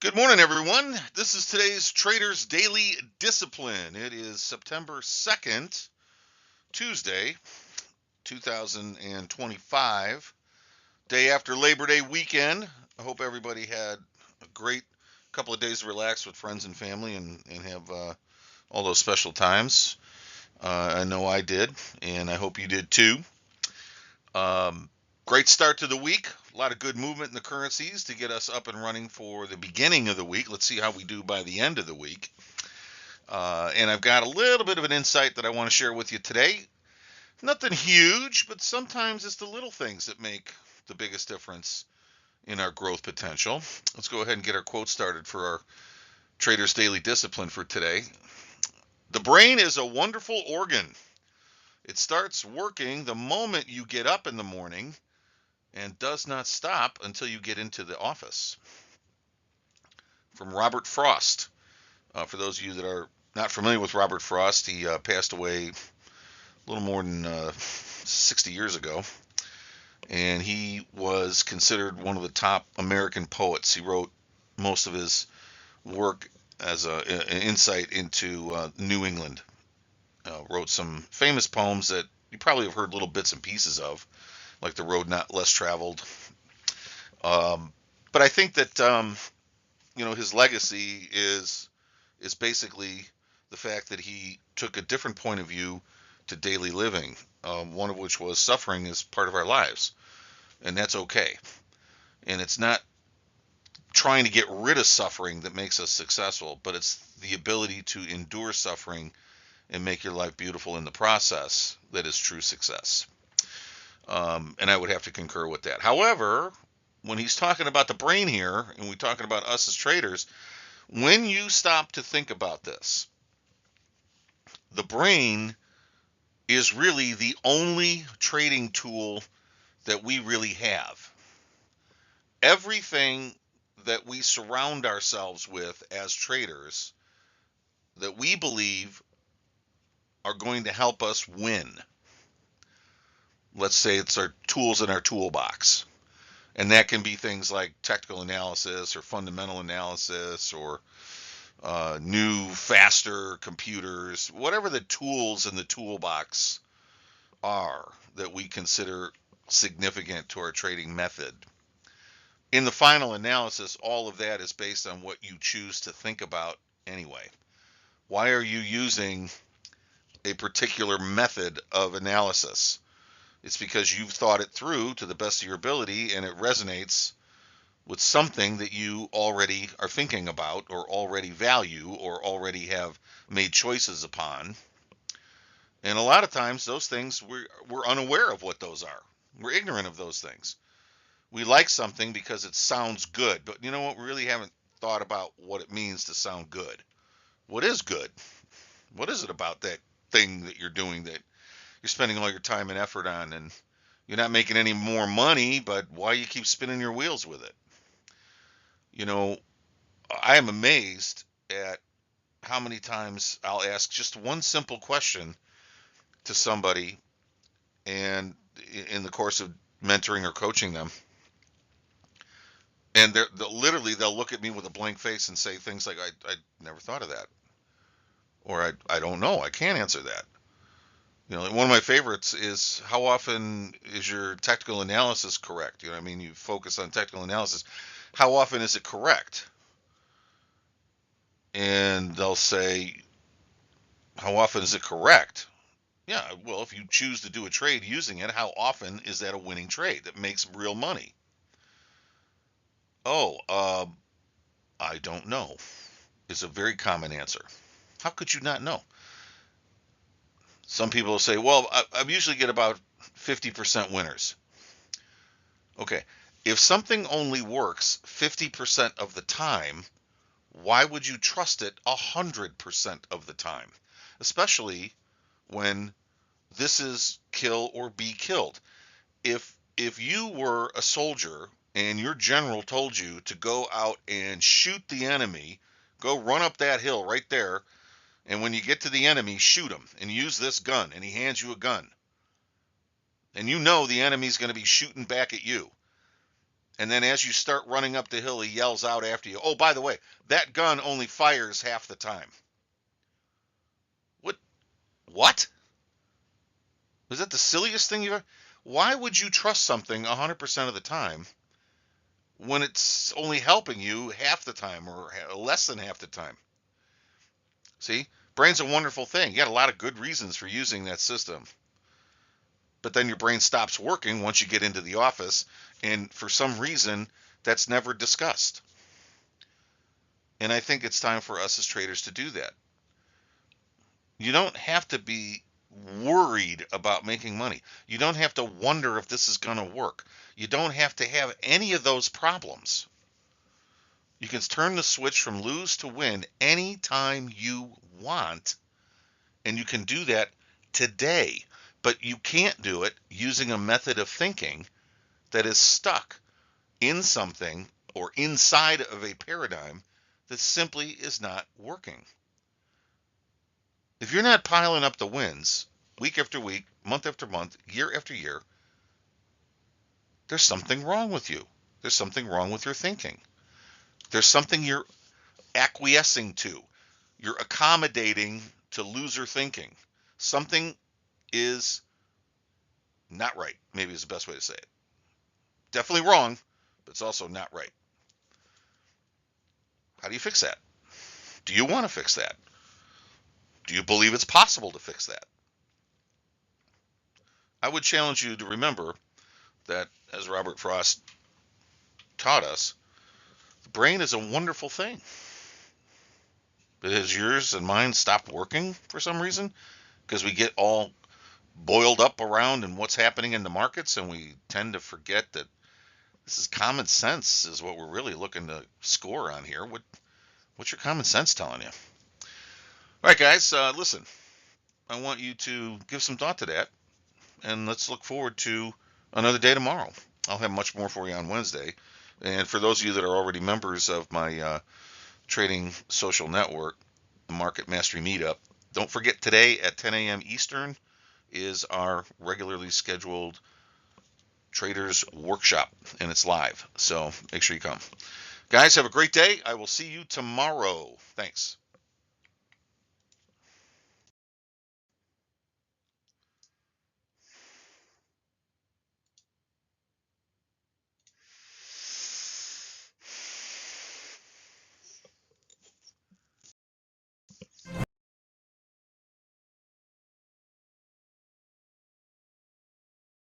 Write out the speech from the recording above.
Good morning, everyone. This is today's Traders Daily Discipline. It is September 2nd, Tuesday, 2025, day after Labor Day weekend. I hope everybody had a great couple of days to relax with friends and family and have all those special times. I know I did, and I hope you did too. Great start to the week. A lot of good movement in the currencies to get us up and running for the beginning of the week. Let's see how we do by the end of the week. And I've got a little bit of an insight that I want to share with you today. Nothing huge, but sometimes it's the little things that make the biggest difference in our growth potential. Let's go ahead and get our quote started for our Traders Daily Discipline for today. The brain is a wonderful organ. It starts working the moment you get up in the morning and does not stop until you get into the office. From Robert Frost. For those of you that are not familiar with Robert Frost, he passed away a little more than 60 years ago, and he was considered one of the top American poets. He wrote most of his work as an insight into New England. Wrote some famous poems that you probably have heard little bits and pieces of, like The Road Not Less Traveled. But I think that his legacy is basically the fact that he took a different point of view to daily living, one of which was suffering is part of our lives, and that's okay. And it's not trying to get rid of suffering that makes us successful, but it's the ability to endure suffering and make your life beautiful in the process that is true success. And I would have to concur with that. However, when he's talking about the brain here, and we're talking about us as traders, when you stop to think about this, the brain is really the only trading tool that we really have. Everything that we surround ourselves with as traders that we believe are going to help us win. Let's say it's our tools in our toolbox. And that can be things like technical analysis or fundamental analysis or new, faster computers, whatever the tools in the toolbox are that we consider significant to our trading method. In the final analysis, all of that is based on what you choose to think about anyway. Why are you using a particular method of analysis? It's because you've thought it through to the best of your ability and it resonates with something that you already are thinking about or already value or already have made choices upon. And a lot of times those things we're unaware of what those are. We're ignorant of those things. We like something because it sounds good, but you know what? We really haven't thought about what it means to sound good. What is good? What is it about that thing that you're doing that you're spending all your time and effort on, and you're not making any more money, but why you keep spinning your wheels with it? You know, I am amazed at how many times I'll ask just one simple question to somebody, and in the course of mentoring or coaching them, and they'll look at me with a blank face and say things like, I never thought of that, or I don't know, I can't answer that. One of my favorites is, how often is your technical analysis correct? I mean, you focus on technical analysis. How often is it correct? And they'll say, how often is it correct? Yeah, well, if you choose to do a trade using it, how often is that a winning trade that makes real money? Oh, I don't know, is a very common answer. How could you not know? Some people will say, well, I usually get about 50% winners. Okay, if something only works 50% of the time, why would you trust it 100% of the time? Especially when this is kill or be killed. If you were a soldier and your general told you to go out and shoot the enemy, go run up that hill right there, and when you get to the enemy, shoot him and use this gun, and he hands you a gun, and you know the enemy's going to be shooting back at you, And then as you start running up the hill, he yells out after you, "Oh, by the way, that gun only fires half the time." What? What? Was that the silliest thing you've ever? Why would you trust something 100% of the time when it's only helping you half the time or less than half the time? See, brain's a wonderful thing. You got a lot of good reasons for using that system. But then your brain stops working once you get into the office, and for some reason, that's never discussed. And I think it's time for us as traders to do that. You don't have to be worried about making money. You don't have to wonder if this is going to work. You don't have to have any of those problems. You can turn the switch from lose to win anytime you want, and you can do that today. But you can't do it using a method of thinking that is stuck in something or inside of a paradigm that simply is not working. If you're not piling up the wins week after week, month after month, year after year, there's something wrong with you. There's something wrong with your thinking. There's something you're acquiescing to. You're accommodating to loser thinking. Something is not right, maybe is the best way to say it. Definitely wrong, but it's also not right. How do you fix that? Do you want to fix that? Do you believe it's possible to fix that? I would challenge you to remember that, as Robert Frost taught us, the brain is a wonderful thing. But has yours and mine stopped working for some reason? Because we get all boiled up around in what's happening in the markets, and we tend to forget that this is common sense is what we're really looking to score on here. What's your common sense telling you? All right, guys, listen, I want you to give some thought to that, and let's look forward to another day tomorrow. I'll have much more for you on Wednesday. And for those of you that are already members of my trading social network, the Market Mastery Meetup, don't forget today at 10 a.m. Eastern is our regularly scheduled traders workshop, and it's live. So make sure you come. Guys, have a great day. I will see you tomorrow. Thanks.